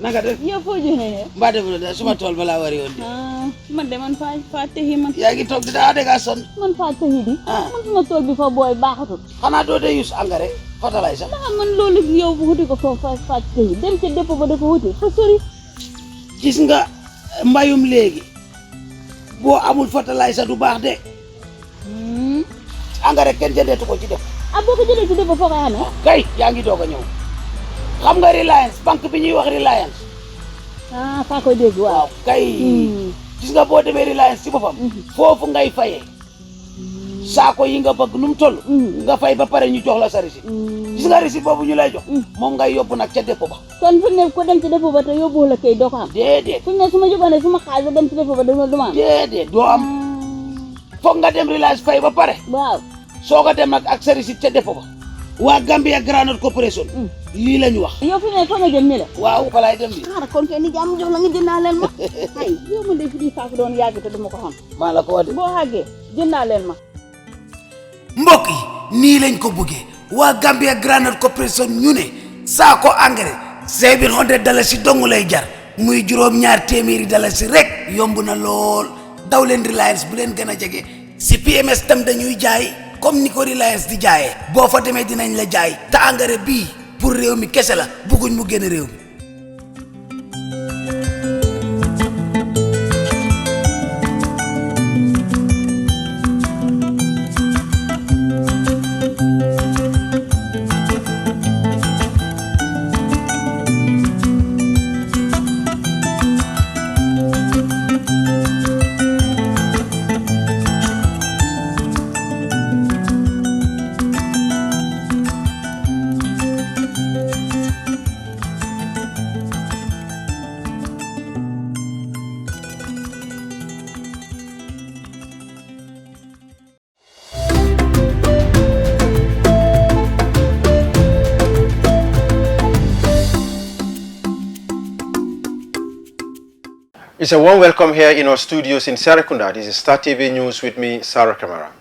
naka def yow foo joxee mbaa def la suma tool balaa wari woon man de man faa tehi man yaa ngi toog di daa dégg son man faa tehi di man suma tool bi fa booy baaxatul xanaa doo dee use engrais fertilizer ndax man loolu yow bu wuti ko foofu faa tehi dem ca dépôt ba dafa wuti fa sori gis nga mbayum léegi boo amul fertilizer du baax de engrais kenn jëndeetu ko ci def boo ko jëlee ci dépôt foo koy amee kay yaa ngi doog a ñëw xam nga Reliance banque bi ñuy wax Reliance faa koy dégg waaw kay gis nga boo demee Reliance ci boppam foofu ngay fayee saako yi nga bëgg nu mu toll nga fay ba pare ñu jox la sa receipt gis nga receipt boobu ñu lay jox moom ngay yóbbu nag ca dépôt ba kon fu ne ko dem ci dépôt ba te yóbbu la kay doo ko am déedéet fu ne su ma jógoon su ma xaalis ba dem ci dépôt ba dama am déedéet doo am foog nga dem Reliance fay ba pare waaw soo ko dem nag ak sa receipt ca dépôt ba waa Gambia Granite Corporation lii la ñu wax yow fi ne fa nga jëm ni la waaw fa laay dem ni xaaral kon kay ni jàmm jox la nga jëndaaleel ma ay yow ma de fi di saako doon yàgg te dama ko xam maa la ko wax de boo xàggee jëndaaleel ma mbokk yi nii lañ ko bëggee waa Gambia Granite Corporation ñu ne saako engrais 700 dalasi dong lay jar muy juróom-ñaar téeméeri dalasi rek yomb na lool daw leen Reliance bu leen gën a jege si PMS tam dañuy jaay comme ni ko Reliance di jaayee boo fa demee dinañ la jaay te engrais bii pour réew mi kese la bëgguñ mu génn réew mi. It's a warm welcome here in our studios in Serekunda. This is Star TV News with me, Sarah Camara.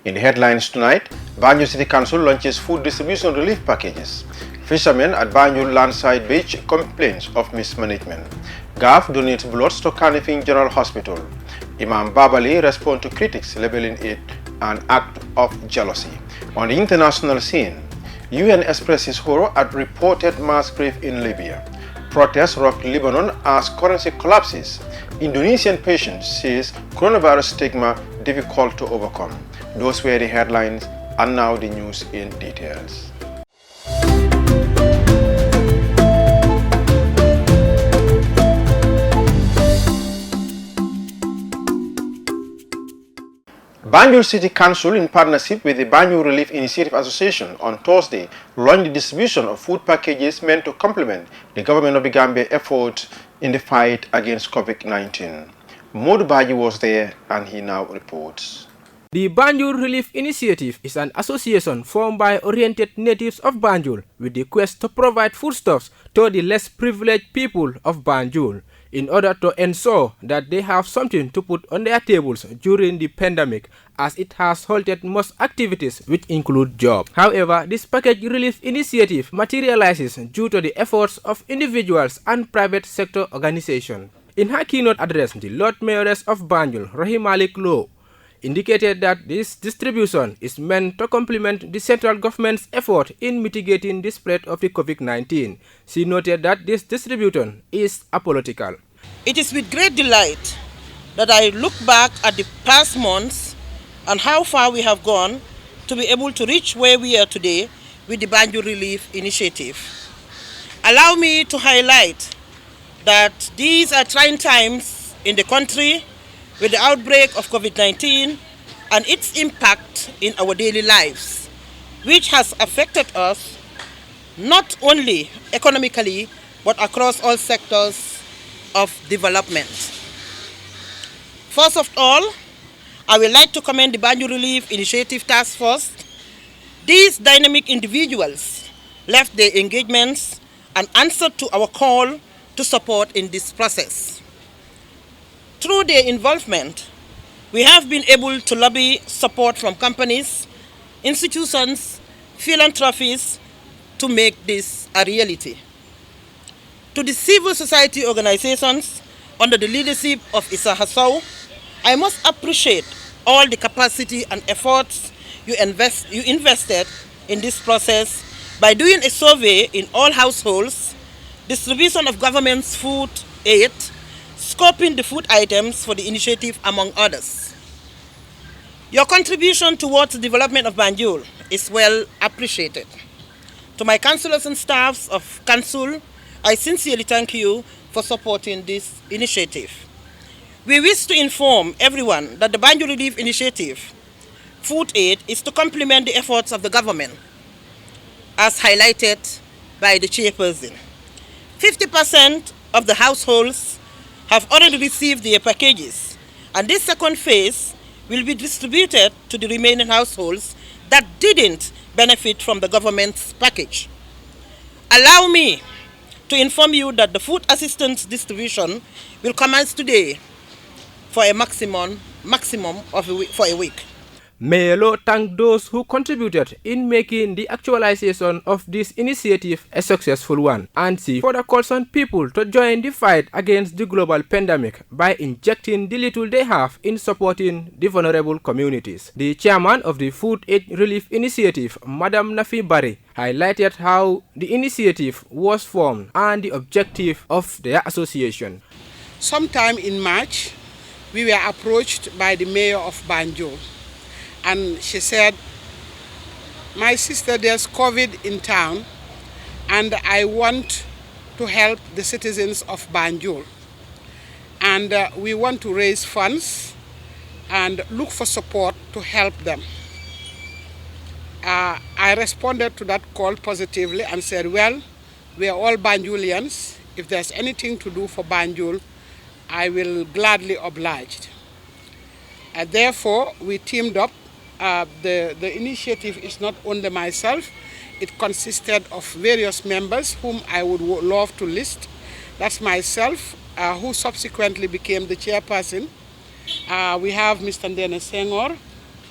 In the headlines tonight, Banjul City Council launches food distribution relief packages. Fishermen at Banjul Landside Beach complains of mismanagement. GAF donates blood to Kanifing General Hospital. Imam Babali responds to critics labeling it an act of jealousy. On the international scene, UN expresses horror at reported mass grave in Libya. Protests rock Lebanon as currency collapses. Indonesian patient says coronavirus stigma difficult to overcome. Those were the headlines, and now the news in details. Banjul City Council, in partnership with the Banjul Relief Initiative Association, on Thursday launched the distribution of food packages meant to complement the government of the Gambia effort in the fight against COVID-19. Mod Baji was there and he now reports. The Banjul Relief Initiative is an association formed by oriented natives of Banjul with the quest to provide foodstuffs to the less privileged people of Banjul in order to ensure that they have something to put on their tables during the pandemic, as it has halted most activities which include jobs. However, this package relief initiative materializes due to the efforts of individuals and private sector organizations. In her keynote address, the Lord Mayoress of Banjul, Rahim Malik Low, indicated that this distribution is meant to complement the central government's effort in mitigating the spread of the COVID-19. She noted that this distribution is apolitical. It is with great delight that I look back at the past months and how far we have gone to be able to reach where we are today with the Banjul Relief Initiative. Allow me to highlight that these are trying times in the country with the outbreak of COVID-19 and its impact in our daily lives, which has affected us not only economically, but across all sectors of development. First of all, I would like to commend the Banjul Relief Initiative Task Force. These dynamic individuals left their engagements and answered to our call to support in this process. Through their involvement, we have been able to lobby support from companies, institutions, philanthropies to make this a reality. To the civil society organizations under the leadership of Issa Hassau, I must appreciate all the capacity and efforts you invested in this process by doing a survey in all households, distribution of government's food aid, scoping the food items for the initiative, among others. Your contribution towards the development of Banjul is well appreciated. To my councillors and staffs of council, I sincerely thank you for supporting this initiative. We wish to inform everyone that the Banjul Relief Initiative food aid is to complement the efforts of the government, as highlighted by the chairperson. 50% of the households have already received their packages, and this second phase will be distributed to the remaining households that didn't benefit from the government's package. Allow me to inform you that the food assistance distribution will commence today for a maximum of a week. Mayor Lo thanked those who contributed in making the actualization of this initiative a successful one, and she further calls on people to join the fight against the global pandemic by injecting the little they have in supporting the vulnerable communities. The chairman of the Food Aid Relief Initiative, Madam Nafi Barry, highlighted how the initiative was formed and the objective of their association. Sometime in March, we were approached by the mayor of Banjul. And she said, my sister, there's COVID in town, and I want to help the citizens of Banjul. And we want to raise funds and look for support to help them. I responded to that call positively and said, well, we are all Banjulians. If there's anything to do for Banjul, I will gladly oblige. Therefore, we teamed up. The initiative is not only myself, it consisted of various members whom I would love to list. That's myself, who subsequently became the chairperson. We have Mr. Ndene Senghor,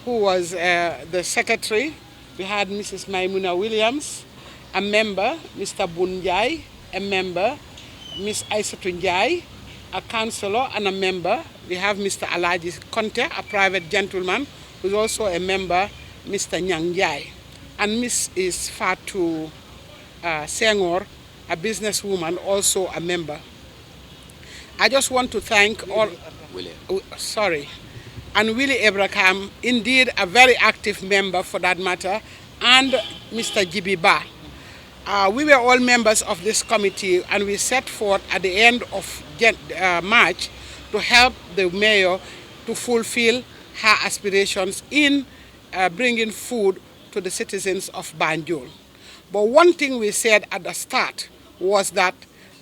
who was the secretary. We had Mrs. Maimuna Williams, a member, Mr. Bunjai, a member, Ms. Aissatou Njai, a councillor and a member. We have Mr. Alaji Conte, a private gentleman, who's also a member, Mr. Nyang Njai. And Ms. Fatou Senghor, a businesswoman, also a member. I just want to thank all... And Willie Abraham, indeed a very active member for that matter, and Mr. Jibi Ba. We were all members of this committee, and we set forth at the end of March to help the mayor to fulfill her aspirations in bringing food to the citizens of Banjul. But one thing we said at the start was that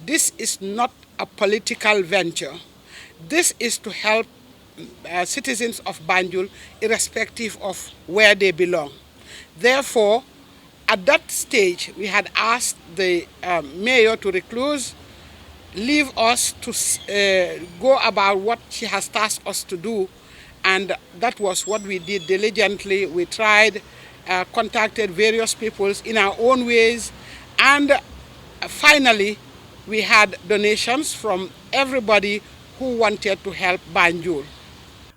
this is not a political venture. This is to help citizens of Banjul irrespective of where they belong. Therefore, at that stage, we had asked the mayor to leave us to go about what she has tasked us to do, and that was what we did diligently. We tried, contacted various people in our own ways, and finally, we had donations from everybody who wanted to help Banjul.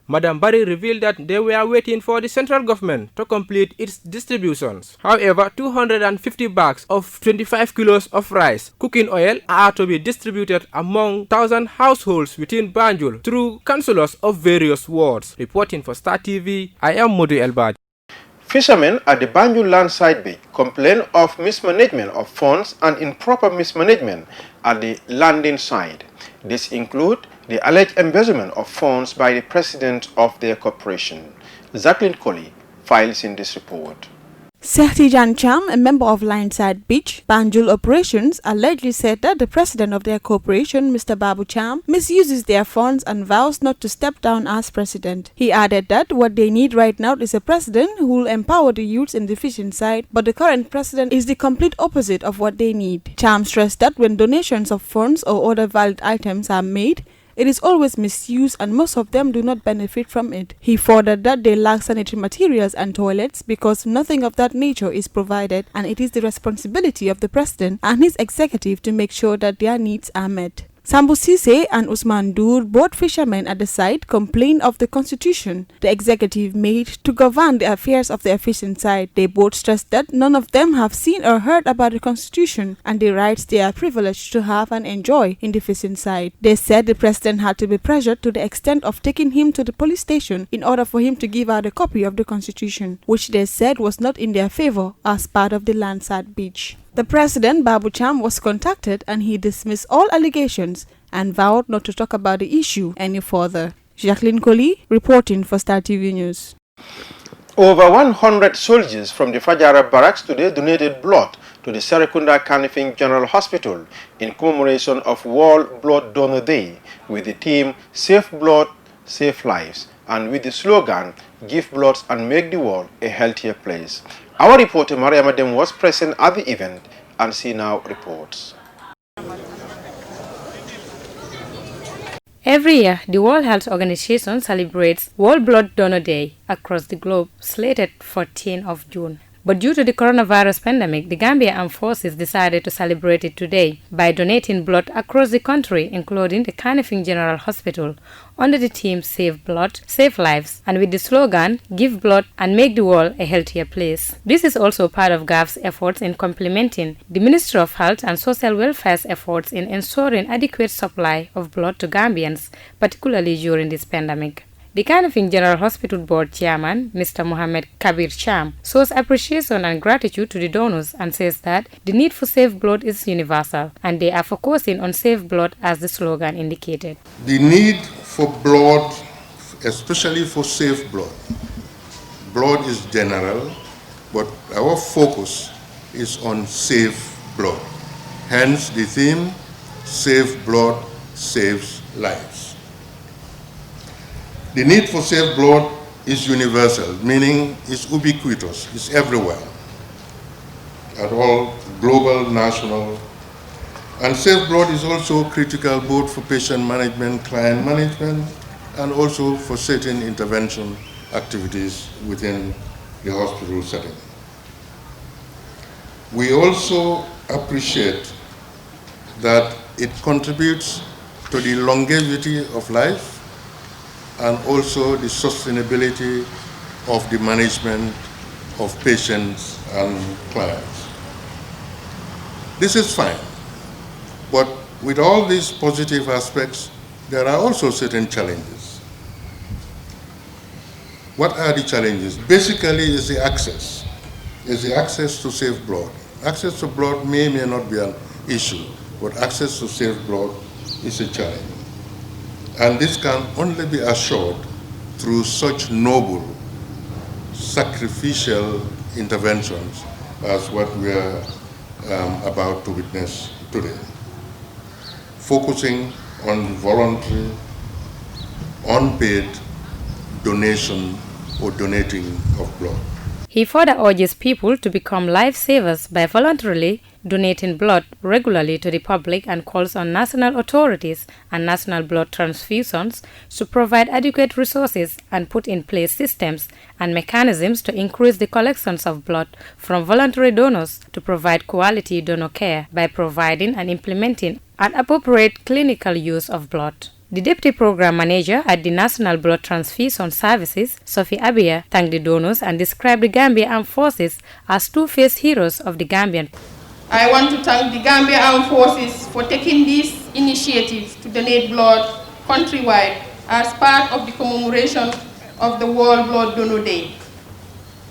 Madam Barry revealed that they were waiting for the central government to complete its distributions. However, 250 bags of 25 kilos of rice, cooking oil are to be distributed among 1,000 households within Banjul through councillors of various wards. Reporting for Star TV, I am Modu Elbaj. Fishermen at the Banjul landside beach complain of mismanagement of funds and improper mismanagement at the landing site. This includes the alleged embezzlement of funds by the president of their corporation. Jacqueline Colley files in this report. Sehtijan Cham, a member of Lineside Beach, Banjul Operations, allegedly said that the president of their corporation, Mr. Babu Cham, misuses their funds and vows not to step down as president. He added that what they need right now is a president who will empower the youths in the fishing side, but the current president is the complete opposite of what they need. Cham stressed that when donations of funds or other valid items are made, it is always misused and most of them do not benefit from it. He furthered that they lack sanitary materials and toilets because nothing of that nature is provided, and it is the responsibility of the president and his executive to make sure that their needs are met. Sambu Sise and Usman Dur, both fishermen at the site, complained of the constitution the executive made to govern the affairs of the fishing side. They both stressed that none of them have seen or heard about the constitution and the rights they are privileged to have and enjoy in the fishing side. They said the president had to be pressured to the extent of taking him to the police station in order for him to give out a copy of the constitution, which they said was not in their favor as part of the landside beach. The president, Babu Cham, was contacted and he dismissed all allegations and vowed not to talk about the issue any further. Jacqueline Coley, reporting for Star TV News. Over 100 soldiers from the Fajara barracks today donated blood to the Serekunda Kanifing General Hospital in commemoration of World Blood Donor Day with the theme Save Blood, Save Lives, and with the slogan Give Blood and Make the World a Healthier Place. Our reporter Maria Madem was present at the event and she now reports. Every year, the World Health Organization celebrates World Blood Donor Day across the globe, slated for 14th of June. But due to the coronavirus pandemic, the Gambia Armed Forces decided to celebrate it today by donating blood across the country, including the Kanifing General Hospital, under the theme Save Blood, Save Lives, and with the slogan Give Blood and Make the World a Healthier Place. This is also part of GAV's efforts in complementing the Ministry of Health and Social Welfare's efforts in ensuring adequate supply of blood to Gambians, particularly during this pandemic. The Kanifing General Hospital Board Chairman, Mr. Mohammed Kabir Cham, shows appreciation and gratitude to the donors and says that the need for safe blood is universal and they are focusing on safe blood as the slogan indicated. The need for blood, especially for safe blood. Blood is general, but our focus is on safe blood. Hence the theme, Safe Blood Saves Lives. The need for safe blood is universal, meaning it's ubiquitous, it's everywhere, at all global, national. And safe blood is also critical both for patient management, client management, and also for certain intervention activities within the hospital setting. We also appreciate that it contributes to the longevity of life and also the sustainability of the management of patients and clients. This is fine, but with all these positive aspects, there are also certain challenges. What are the challenges? Basically, is the access to safe blood. Access to blood may not be an issue, but access to safe blood is a challenge. And this can only be assured through such noble, sacrificial interventions as what we are about to witness today. Focusing on voluntary, unpaid donation or donating of blood. He further urges people to become lifesavers by voluntarily donating blood regularly to the public and calls on national authorities and national blood transfusions to provide adequate resources and put in place systems and mechanisms to increase the collections of blood from voluntary donors to provide quality donor care by providing and implementing an appropriate clinical use of blood. The Deputy Program Manager at the National Blood Transfusion Services, Sophie Abia, thanked the donors and described the Gambia Armed Forces as two-faced heroes of the Gambian. I want to thank the Gambia Armed Forces for taking this initiative to donate blood countrywide as part of the commemoration of the World Blood Donor Day,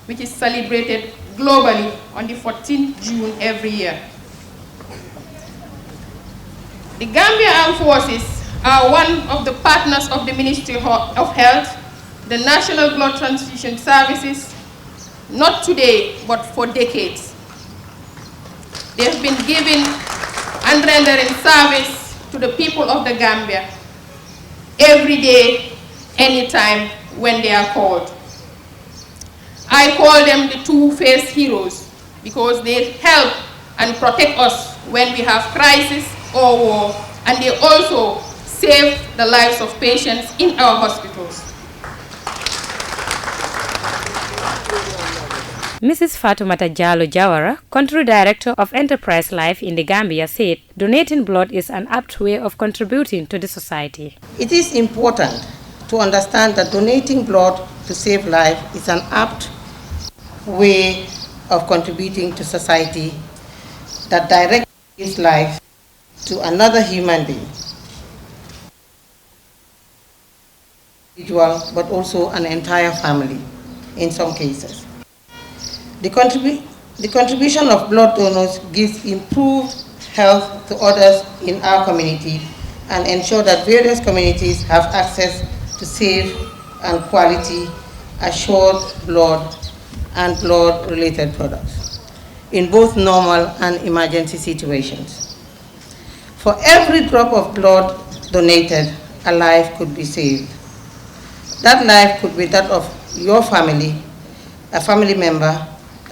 which is celebrated globally on the 14th June every year. The Gambia Armed Forces are one of the partners of the Ministry of Health, the National Blood Transfusion Services, not today, but for decades. They have been giving and rendering service to the people of the Gambia every day, anytime when they are called. I call them the two-faced heroes because they help and protect us when we have crisis or war, and they also save the lives of patients in our hospitals. Mrs. Fatoumata Jallow Jawara, Country Director of Enterprise Life in the Gambia, said donating blood is an apt way of contributing to the society. It is important to understand that donating blood to save life is an apt way of contributing to society that directly gives life to another human being, individual, but also an entire family in some cases. The contribution of blood donors gives improved health to others in our community and ensure that various communities have access to safe and quality assured blood and blood-related products in both normal and emergency situations. For every drop of blood donated, a life could be saved. That life could be that of your family, a family member,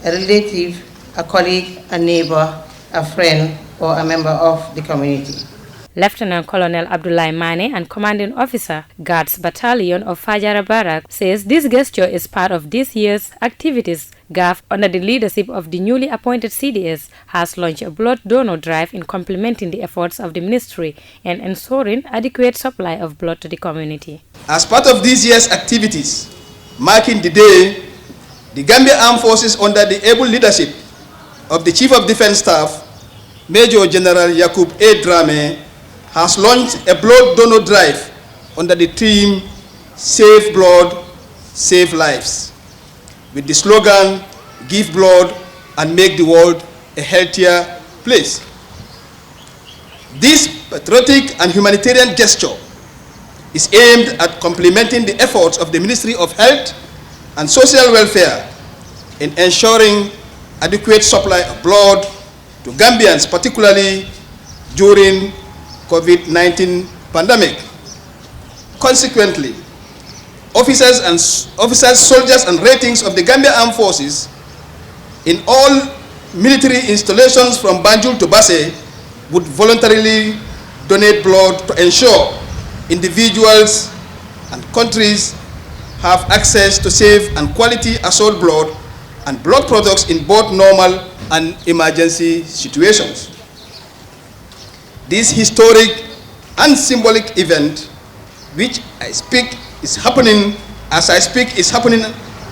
a relative, a colleague, a neighbor, a friend, or a member of the community. Lieutenant Colonel Abdoulaye Mane and Commanding Officer, Guards Battalion of Fajara Barak, says this gesture is part of this year's activities. GAF, under the leadership of the newly appointed CDS, has launched a blood donor drive in complementing the efforts of the ministry and ensuring adequate supply of blood to the community. As part of this year's activities, marking the day, the Gambia Armed Forces, under the able leadership of the Chief of Defense Staff, Major General Yakub A. Drame, has launched a blood donor drive under the theme Save Blood, Save Lives, with the slogan, Give Blood and Make the World a Healthier Place. This patriotic and humanitarian gesture is aimed at complementing the efforts of the Ministry of Health and Social Welfare in ensuring adequate supply of blood to Gambians, particularly during COVID-19 pandemic. Consequently, officers, soldiers, and ratings of the Gambia Armed Forces in all military installations from Banjul to Basse would voluntarily donate blood to ensure individuals and countries have access to safe and quality assured blood and blood products in both normal and emergency situations. This historic and symbolic event, which I speak is happening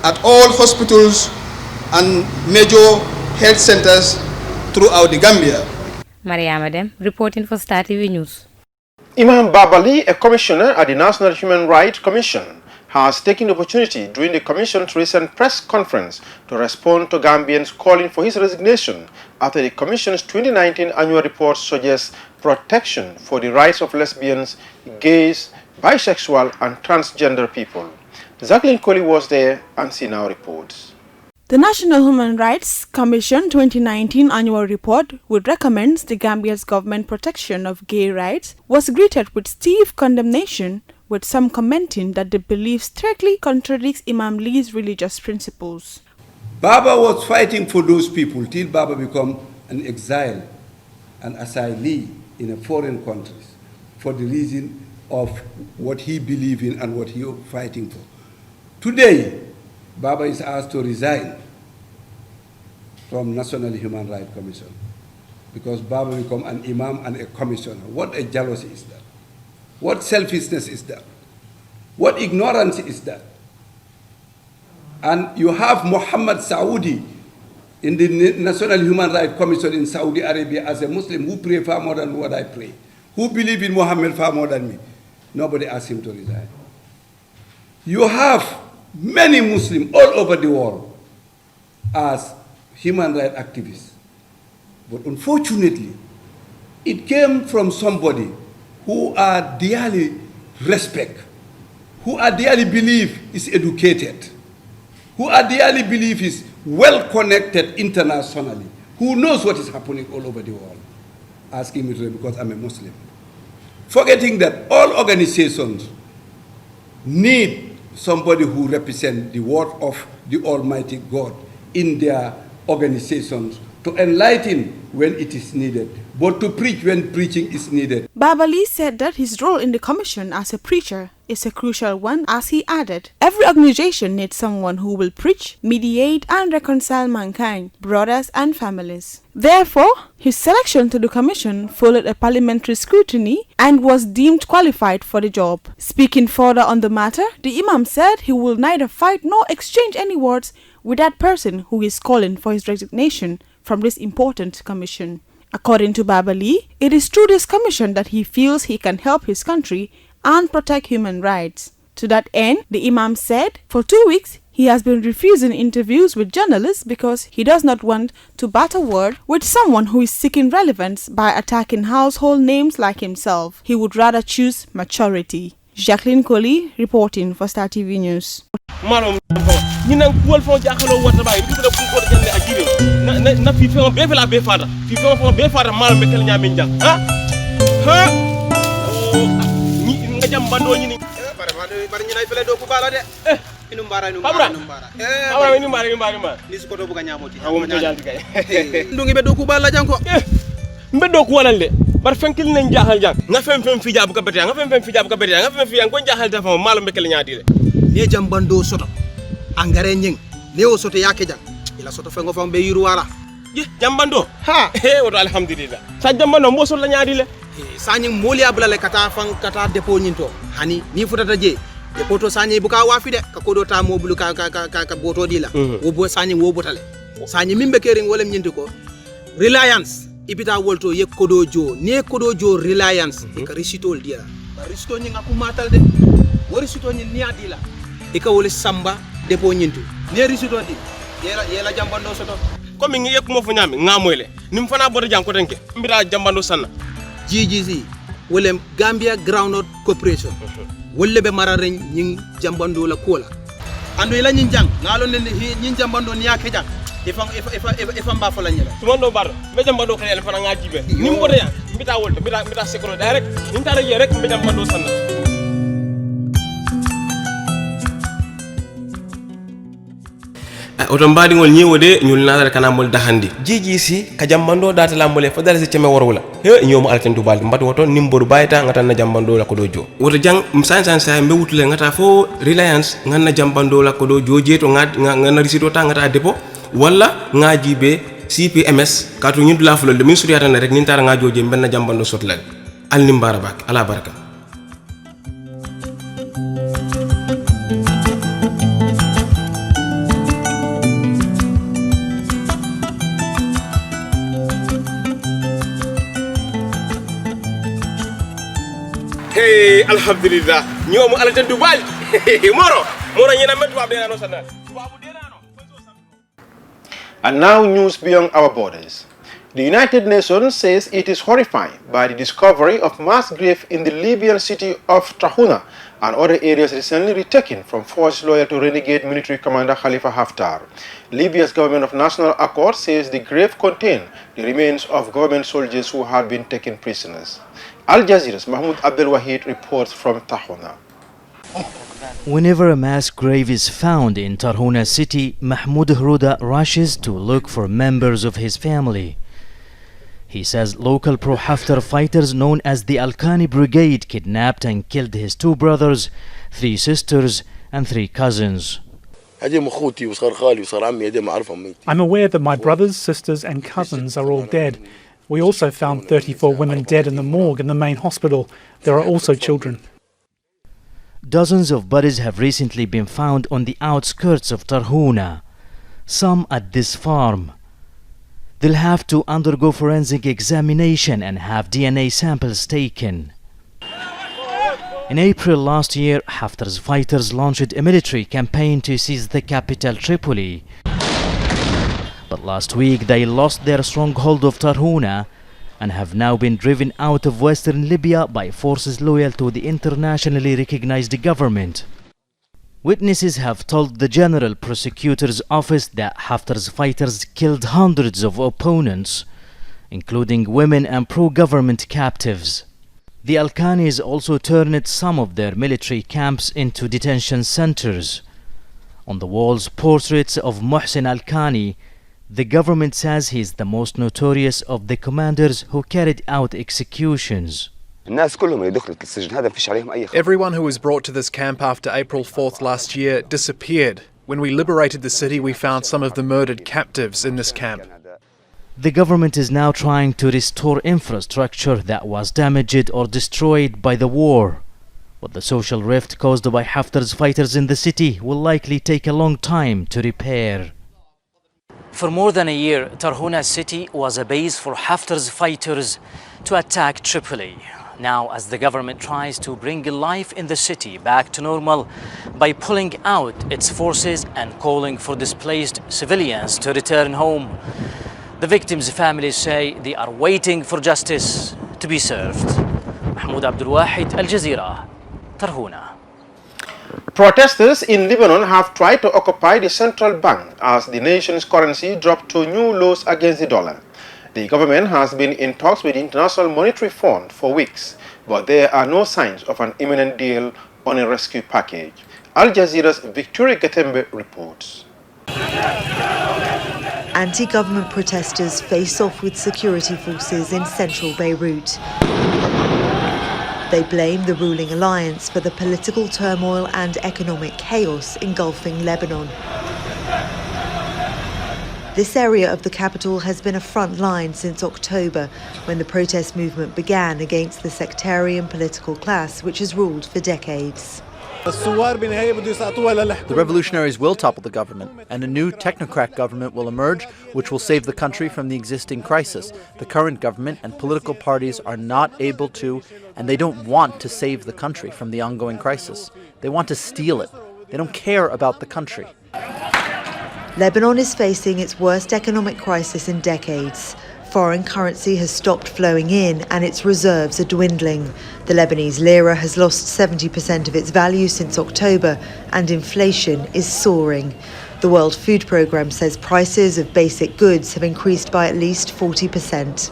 at all hospitals and major health centers throughout the Gambia. Mariama Dem, reporting for Star TV News. Imam Babali, a commissioner at the National Human Rights Commission, has taken the opportunity during the Commission's recent press conference to respond to Gambians calling for his resignation after the Commission's 2019 annual report suggests protection for the rights of lesbians, gays, bisexual, and transgender people. Jacqueline Colley was there and she now reports. The National Human Rights Commission 2019 annual report, which recommends the Gambia's government protection of gay rights, was greeted with stiff condemnation, with some commenting that the belief strictly contradicts Imam Lee's religious principles. Baba was fighting for those people till Baba became an exile, an asylee in a foreign country for the reason of what he believed in and what he was fighting for. Today, Baba is asked to resign from National Human Rights Commission because Baba became an imam and a commissioner. What a jealousy is that? What selfishness is that? What ignorance is that? And you have Muhammad Saudi in the National Human Rights Commission in Saudi Arabia as a Muslim who pray far more than what I pray, who believe in Muhammad far more than me. Nobody asked him to resign. You have many Muslims all over the world as human rights activists. But unfortunately, it came from somebody who are dearly respect, who are dearly believe is educated, who are dearly believe is well connected internationally, who knows what is happening all over the world. Asking me to because I'm a Muslim. Forgetting that all organizations need somebody who represents the word of the Almighty God in their organizations to enlighten when it is needed, but to preach when preaching is needed. Babali said that his role in the commission as a preacher is a crucial one, as he added, every organization needs someone who will preach, mediate and reconcile mankind, brothers and families. Therefore, his selection to the commission followed a parliamentary scrutiny and was deemed qualified for the job. Speaking further on the matter, the Imam said he will neither fight nor exchange any words with that person who is calling for his resignation from this important commission. According to Babali, it is through this commission that he feels he can help his country and protect human rights. To that end, the Imam said, for 2 weeks, he has been refusing interviews with journalists because he does not want to batter word with someone who is seeking relevance by attacking household names like himself. He would rather choose maturity. Jacqueline Coley reporting for Star TV News. bar fenkil nañ jaxal jang nga fem fi jabu ka bete nga fem fi jabu ka bete nga fem fi yang ko jaxal dafa malo mekel nyaati le ne jambando soto angare nyeng ne o soto yake jang ila soto fengo fam be yiru wara je jambando ha woto alhamdulillah sa jambando mo soto la nyaati le sani moli abula le kata fan kata depo nyinto hani ni futata je depo to sani buka wafi de ka kodo ta mo bulu ka boto dila wo bo sani wo botale sani mimbe kering wolem nyinto ko reliance ibita wolto ye kodo jo ne kodo jo reliance e ka risitol dia risito ni ngaku matal de wo risito ni adila e ka wole samba depo nyintu ne risito di yela jambando soto comme ngi yek mo fu nyami ngamoyle nim fana bodo jang ko denke mbira jambando sanna GGC wole Gambia Groundnut Corporation wolle be mararen nyin jambando la kola ando ila nyin jang ngalo ne nyin jambando ni yake jang ifam ba fa la ñela tumondo bar be jambando xel fa nga jibe nim bodo ya mbita wolto mbita sekro direct nim tara je rek be jambando sanna oto mbaɗigol ñewode ñul nadara kana mol dahandi GGC ka jambando data lambole fo dara ci me worwula he ñomo alten to balde mbad woto nimboru bayta ngata na jambando la ko do jo woto jang san sa mbe wutule ngata fo reliance nganna jambando la ko do joje to ngana risito ta ngata depo wala ngaji be CPMS katu ñun la fulol de min suriyata na rek nin tara nga joje benna jambando sotlal al nimbara bak ala baraka. Hey, alhamdulillah ñomu ala tan dubal moro ñena met wa be no sanal. And now news beyond our borders. The United Nations says it is horrified by the discovery of mass grave in the Libyan city of Tahuna and other areas recently retaken from forces loyal to renegade military commander Khalifa Haftar. Libya's government of national accord says the grave contained the remains of government soldiers who had been taken prisoners. Al Jazeera's Mahmoud Abdel Wahid reports from Tahuna. Whenever a mass grave is found in Tarhuna city, Mahmoud Hruda rushes to look for members of his family. He says local pro-Haftar fighters known as the Al-Khani Brigade kidnapped and killed his 2 brothers, 3 sisters and 3 cousins. I'm aware that my brothers, sisters and cousins are all dead. We also found 34 women dead in the morgue in the main hospital. There are also children. Dozens of bodies have recently been found on the outskirts of Tarhuna, some at this farm. They'll have to undergo forensic examination and have DNA samples taken. In April last year, Haftar's fighters launched a military campaign to seize the capital Tripoli. But last week they lost their stronghold of Tarhuna and have now been driven out of western Libya by forces loyal to the internationally recognized government. Witnesses have told the General Prosecutor's Office that Haftar's fighters killed hundreds of opponents, including women and pro-government captives. The Al-Khanis also turned some of their military camps into detention centers. On the walls, portraits of Mohsen Al-Khani, The government says he is the most notorious of the commanders who carried out executions. Everyone who was brought to this camp after April 4th last year disappeared. When we liberated the city, we found some of the murdered captives in this camp. The government is now trying to restore infrastructure that was damaged or destroyed by the war. But the social rift caused by Haftar's fighters in the city will likely take a long time to repair. For more than a year, Tarhuna city was a base for Haftar's fighters to attack Tripoli. Now, as the government tries to bring life in the city back to normal by pulling out its forces and calling for displaced civilians to return home, the victims' families say they are waiting for justice to be served. Mahmoud Abdul Wahid, Al Jazeera, Tarhuna. Protesters in Lebanon have tried to occupy the central bank as the nation's currency dropped to new lows against the dollar. The government has been in talks with the International Monetary Fund for weeks, but there are no signs of an imminent deal on a rescue package. Al Jazeera's Victoria Gatembe reports. Anti-government protesters face off with security forces in central Beirut. They blame the ruling alliance for the political turmoil and economic chaos engulfing Lebanon. This area of the capital has been a front line since October, when the protest movement began against the sectarian political class which has ruled for decades. The revolutionaries will topple the government, and a new technocrat government will emerge, which will save the country from the existing crisis. The current government and political parties are not able to, and they don't want to save the country from the ongoing crisis. They want to steal it. They don't care about the country. Lebanon is facing its worst economic crisis in decades. Foreign currency has stopped flowing in and its reserves are dwindling. The Lebanese lira has lost 70% of its value since October and inflation is soaring. The World Food Programme says prices of basic goods have increased by at least 40%.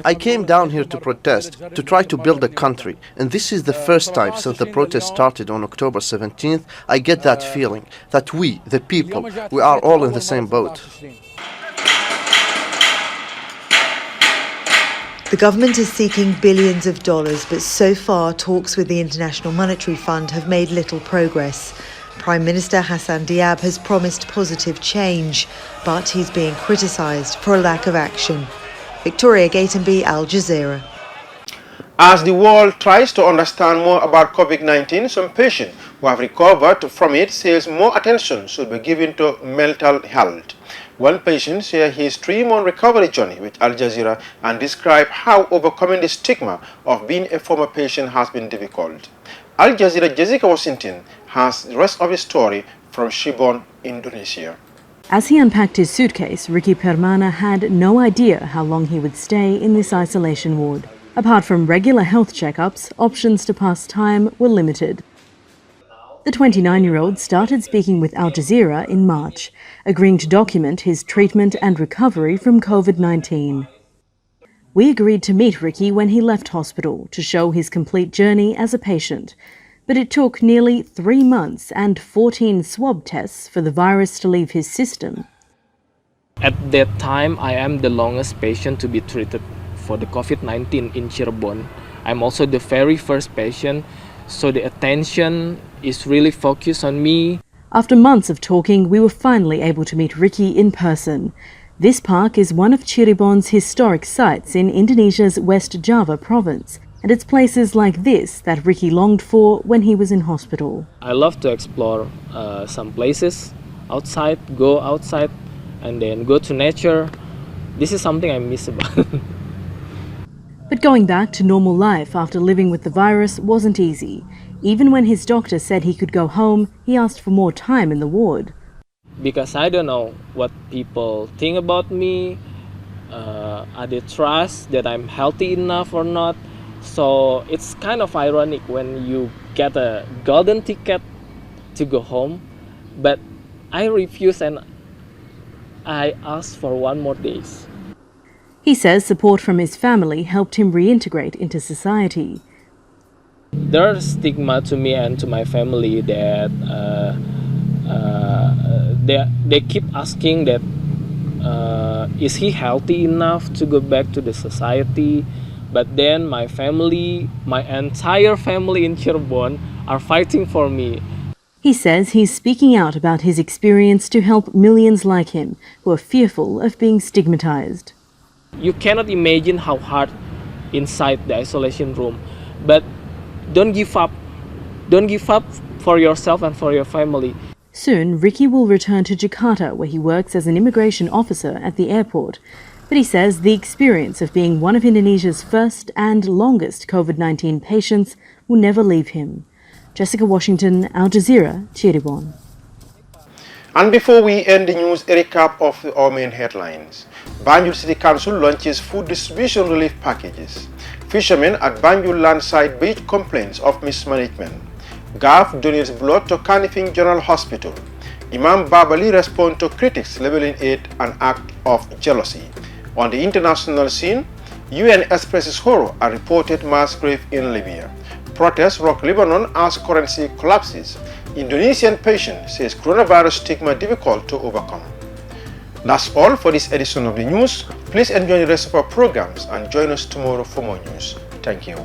I came down here to protest, to try to build a country, and this is the first time since the protest started on October 17th I get that feeling that we, the people, we are all in the same boat. The government is seeking billions of dollars, but so far talks with the International Monetary Fund have made little progress. Prime Minister Hassan Diab has promised positive change, but he's being criticised for a lack of action. Victoria Gatenby, Al Jazeera. As the world tries to understand more about COVID-19, some patients who have recovered from it says more attention should be given to mental health. One patient shared his 3-month recovery journey with Al Jazeera and described how overcoming the stigma of being a former patient has been difficult. Al Jazeera Jessica Washington has the rest of the story from Shibon, Indonesia. As he unpacked his suitcase, Ricky Permana had no idea how long he would stay in this isolation ward. Apart from regular health checkups, options to pass time were limited. The 29-year-old started speaking with Al Jazeera in March, agreeing to document his treatment and recovery from COVID-19. We agreed to meet Ricky when he left hospital to show his complete journey as a patient, but it took nearly 3 months and 14 swab tests for the virus to leave his system. At that time, I am the longest patient to be treated for the COVID-19 in Cirebon. I'm also the very first patient, so the attention is really focused on me. After months of talking, we were finally able to meet Ricky in person. This park is one of Cirebon's historic sites in Indonesia's West Java province, and it's places like this that Ricky longed for when he was in hospital. I love to explore some places outside, go outside, and then go to nature. This is something I miss about. But going back to normal life after living with the virus wasn't easy. Even when his doctor said he could go home, he asked for more time in the ward. Because I don't know what people think about me, are they trust that I'm healthy enough or not. So it's kind of ironic when you get a golden ticket to go home, but I refuse and I ask for 1 more day. He says support from his family helped him reintegrate into society. There's stigma to me and to my family that they keep asking that is he healthy enough to go back to the society? But then my family, my entire family in Cirebon are fighting for me. He says he's speaking out about his experience to help millions like him who are fearful of being stigmatized. You cannot imagine how hard inside the isolation room, but don't give up. Don't give up for yourself and for your family. Soon, Ricky will return to Jakarta, where he works as an immigration officer at the airport. But he says the experience of being one of Indonesia's first and longest COVID-19 patients will never leave him. Jessica Washington, Al Jazeera, Cirebon. And before we end the news, a recap of our main headlines. Banjul City Council launches food distribution relief packages. Fishermen at Banjul landside beach complains of mismanagement. GAF donates blood to Kanifing General Hospital. Imam Babali responds to critics labeling it an act of jealousy. On the international scene, UN expresses horror at reported mass grave in Libya. Protests rock Lebanon as currency collapses. Indonesian patient says coronavirus stigma difficult to overcome. That's all for this edition of the news. Please enjoy the rest of our programs and join us tomorrow for more news. Thank you.